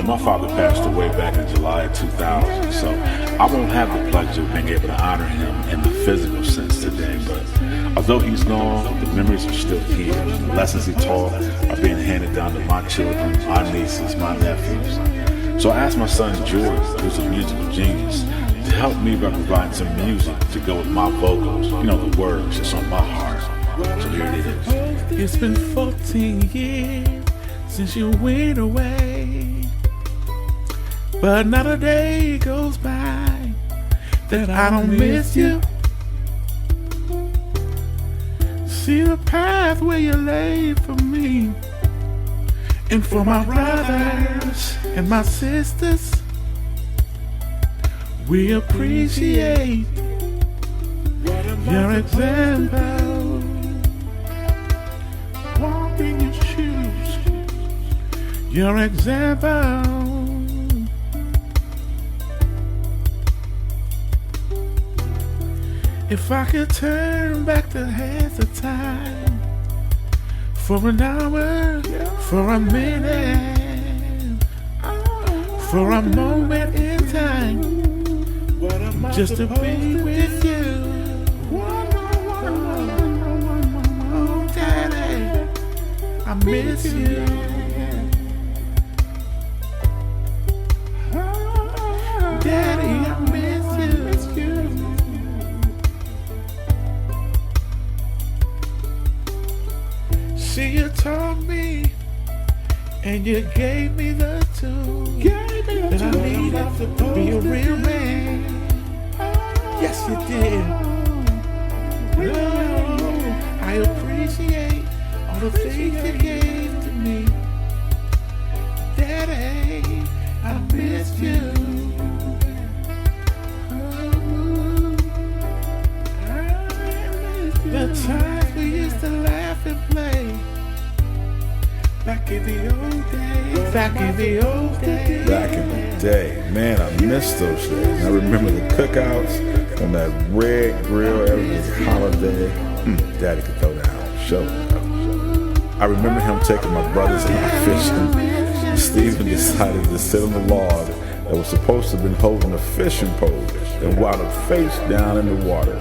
my father passed away back in July of 2000, so I won't have the pleasure of being able to honor him in the physical sense today, but although he's gone, the memories are still here. The lessons he taught are being handed down to my children, my nieces, my nephews. So I asked my son George, who's a musical genius, to help me by providing some music to go with my vocals, the words that's on my heart. So here it is. It's been 14 years since you went away, but not a day goes by that I don't miss you. See the path where you laid for me and for my brothers and my sisters. We appreciate your example. Walk in your shoes, your example. If I could turn back the hands of time for an hour, for a minute, for a moment in time, just to be with you. Oh, Daddy, I miss you. Daddy, I miss you. See, you taught me, and you gave me the tools that I needed to be a real man. Yes, you did. Oh, I appreciate all the things you gave to me. Daddy, I miss you. The times we used to laugh and play, back in the old days, back in the old days. Back in the day, man, I miss those days. I remember the cookouts on that red grill every holiday. Daddy could throw down, show. I remember him taking my brothers and I fishing. Stephen decided to sit on the log that was supposed to have been holding a fishing pole and wound up face down in the water.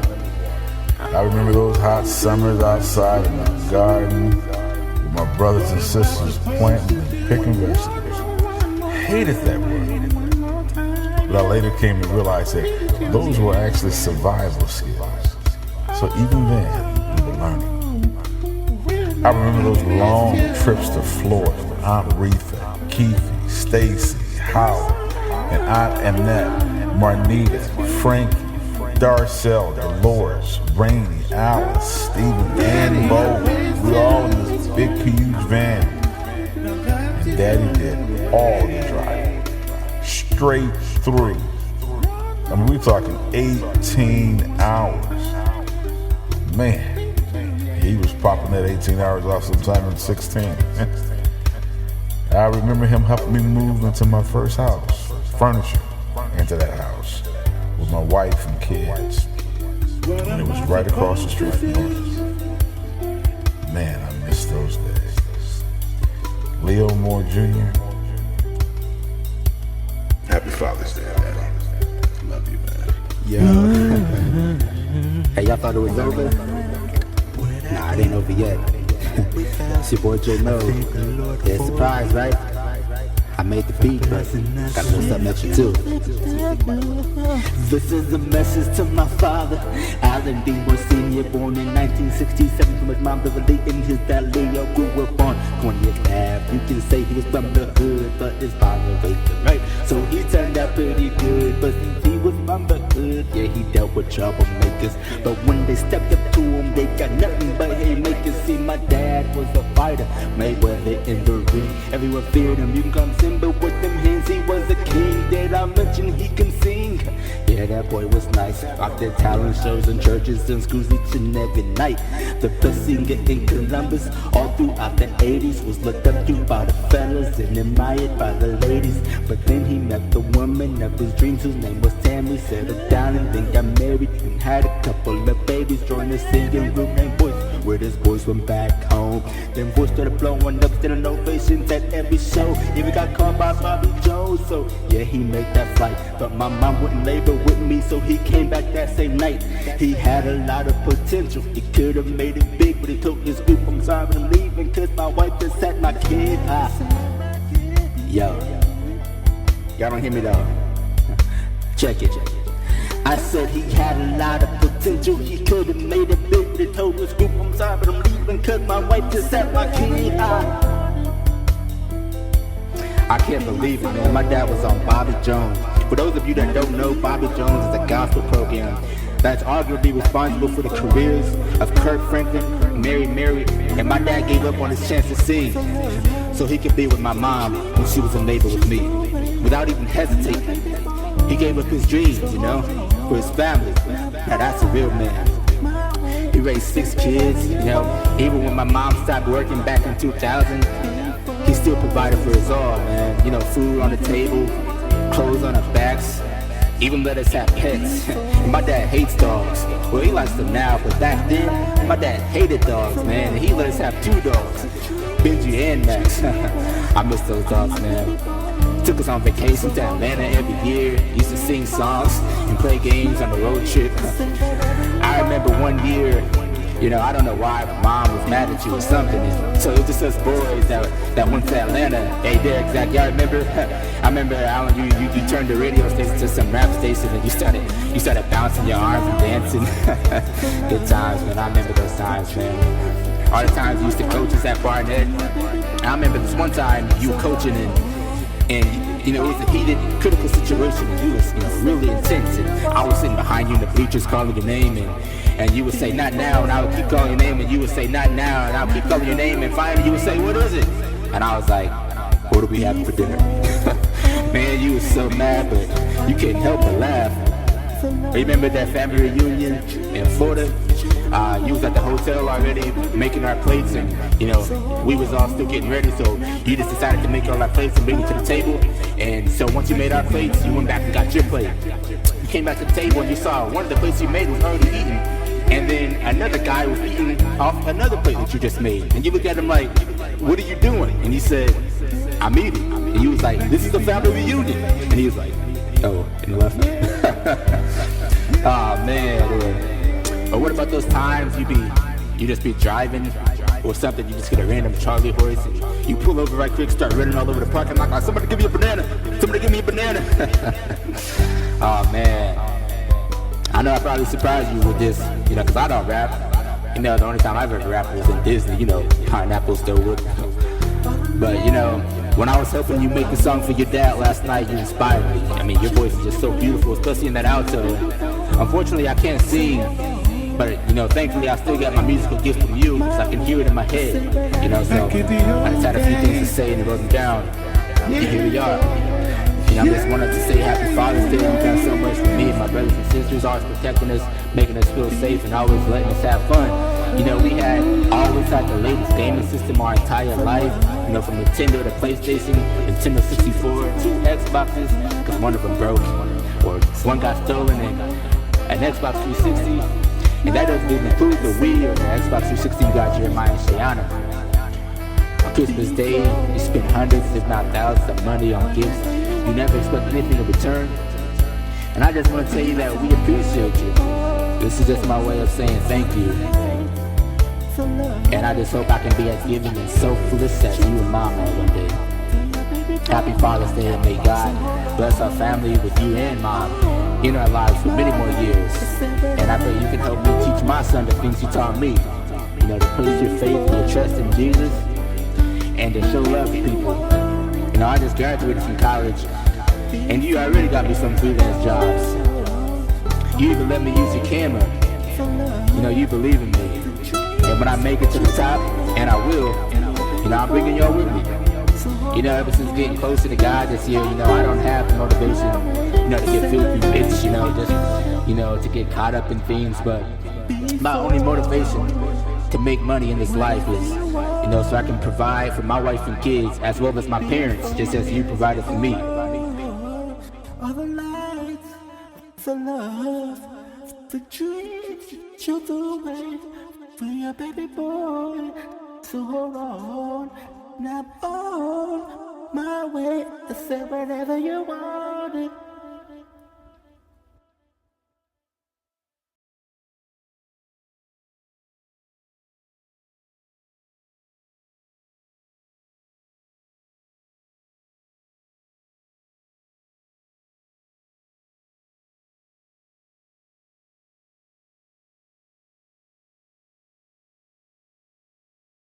I remember those hot summers outside in the garden with my brothers and sisters planting and picking vegetables. Hated that work. But I later came to realize that those were actually survival skills. So even then, we were learning. I remember those long trips to Florida with Aunt Retha, Keefe, Stacy, Howard, and Aunt Annette, Marnita, Frankie, Darcel, Dolores, Rainey, Alice, Stephen, and Bo. We were all in this big, huge van. And Daddy did all the driving. Straight through. I mean, we're talking 18 hours. Man, he was popping that 18 hours off sometime in 16. I remember him helping me move into my first house, furniture into that house with my wife and kids. And it was right across the street from us. Man, I miss those days. Leo Moore Jr. Happy Father's Day, Daddy. Love you, man. Yo. Hey, y'all thought it was over? Nah, it ain't over yet. It's your boy Jay-mo. Yeah, surprise, right? I made the beat, but got a little something extra too. This is a message to my father, Allan D. Senior, born in 1967 from his mom Beverly and his dad Leo grew up on 20th Ave. You can say he was from the hood, but his father raised him right, so he turned out pretty good. But since he was from the hood, yeah, he dealt with troublemakers. But when they stepped up to him, they got nothing but haymakers. See, my dad was a fighter, Mayweather in the ring. Everyone feared him. You can come Simba with them hands. He was a king. Did I mention he can sing? Yeah, that boy was nice. Rocked their talent shows in churches and schools each and every night. The best singer in Columbus all throughout the 80s. Was looked up to by the fellas and admired by the ladies. But then he met the woman of his dreams whose name was Tammy. Settled down and then got married and had a couple of babies. Joined a singing group named Voice, where his voice went back home. Then Voice started blowing up, standing ovations at every show. Even got called by Bobby Jones. he made that flight. But my mom wouldn't labor with me, so he came back that same night. He had a lot of potential, he could have made it big, but he told his group, I'm sorry, I'm leaving, cause my wife just had my kid. Yo, y'all don't hear me though. Check it. I said he had a lot of potential, he could have made it big, but he told his group, I'm sorry, but I'm leaving, cause my wife just had my kid. I can't believe it, man. My dad was on Bobby Jones. For those of you that don't know, Bobby Jones is a gospel program that's arguably responsible for the careers of Kirk Franklin, Mary, and my dad gave up on his chance to sing so he could be with my mom when she was in labor with me. Without even hesitating, he gave up his dreams, you know, for his family. Now that's a real man. He raised 6 kids, you know, even when my mom stopped working back in 2000, he still provided for us all, man. You know, food on the table, clothes on our backs, even let us have pets. My dad hates dogs. Well, he likes them now, but back then, my dad hated dogs, man. He let us have 2 dogs, Benji and Max. I miss those dogs, man. Took us on vacations to Atlanta every year. Used to sing songs and play games on the road trip. I remember one year, you know, I don't know why, but mom was mad at you or something. So it was just us boys that went to Atlanta. Hey, there, exactly. Y'all remember? I remember, Allan, you turned the radio station to some rap station and you started bouncing your arms and dancing. Good times, man. I remember those times, man. All the times you used to coach us at Barnett. I remember this one time you were coaching and you know, it was a heated, critical situation and you was, you know, really intense. And I was sitting behind you in the bleachers calling your name and you would say, not now, and I would keep calling your name, and you would say, not now, and I would keep calling your name, and finally you would say, what is it? And I was like, what are we having for dinner? Man, you was so mad, but you couldn't help but laugh. Remember that family reunion in Florida? You was at the hotel already making our plates, and you know, we was all still getting ready, so you just decided to make all our plates and bring it to the table. And so once you made our plates, you went back and got your plate. You came back to the table and you saw one of the plates you made was already eaten. And then another guy was eating off another plate that you just made. And you looked at him like, what are you doing? And he said, I'm eating. And you was like, this is a family reunion. And he was like, oh, and he left. Oh, man. Or what about those times you just be driving or something, you just get a random Charlie horse and you pull over right quick, start running all over the parking lot like, somebody give me a banana. Somebody give me a banana. Oh, man. I know I probably surprised you with this, you know, because I don't rap. You know, the only time I've ever rapped was in Disney, you know, Pineapple still would. But, you know, when I was helping you make the song for your dad last night, you inspired me. I mean, your voice is just so beautiful, especially in that alto. Unfortunately, I can't sing, but, you know, thankfully I still got my musical gift from you, so I can hear it in my head, you know, so I just had a few things to say and it wrote them down. And here we are. You know, I just wanted to say Happy Father's Day. You've done so much for me and my brothers and sisters, always protecting us, making us feel safe, and always letting us have fun. You know, we always had the latest gaming system our entire life. You know, from Nintendo to PlayStation, Nintendo 64, 2 Xboxes, because one of them broke, or one got stolen, and an Xbox 360. And that doesn't even include the Wii or the Xbox 360 you got Jeremiah and Shayana. On Christmas Day, you spend hundreds, if not thousands of money on gifts. You never expect anything in return. And I just want to tell you that we appreciate you. This is just my way of saying thank you. And I just hope I can be as giving and selfless as you and Mom are one day. Happy Father's Day, and may God bless our family with you and Mom in our lives for many more years. And I pray you can help me teach my son the things you taught me. You know, to place your faith and your trust in Jesus and to show love to people. You know, I just graduated from college, and you already got me some freelance jobs. You even let me use your camera. You know, you believe in me. And when I make it to the top, and I will, you know, I'm bringing y'all with me. You know, ever since getting closer to God this year, you know, I don't have the motivation, you know, to get filthy rich, you know, just, you know, to get caught up in things. But my only motivation to make money in this life is, you know, so I can provide for my wife and kids as well as my parents, just as you provided for me. All the lights, the love, the dreams, show the way for your baby boy. So hold on, now I'm on my way to say whatever you want. on it.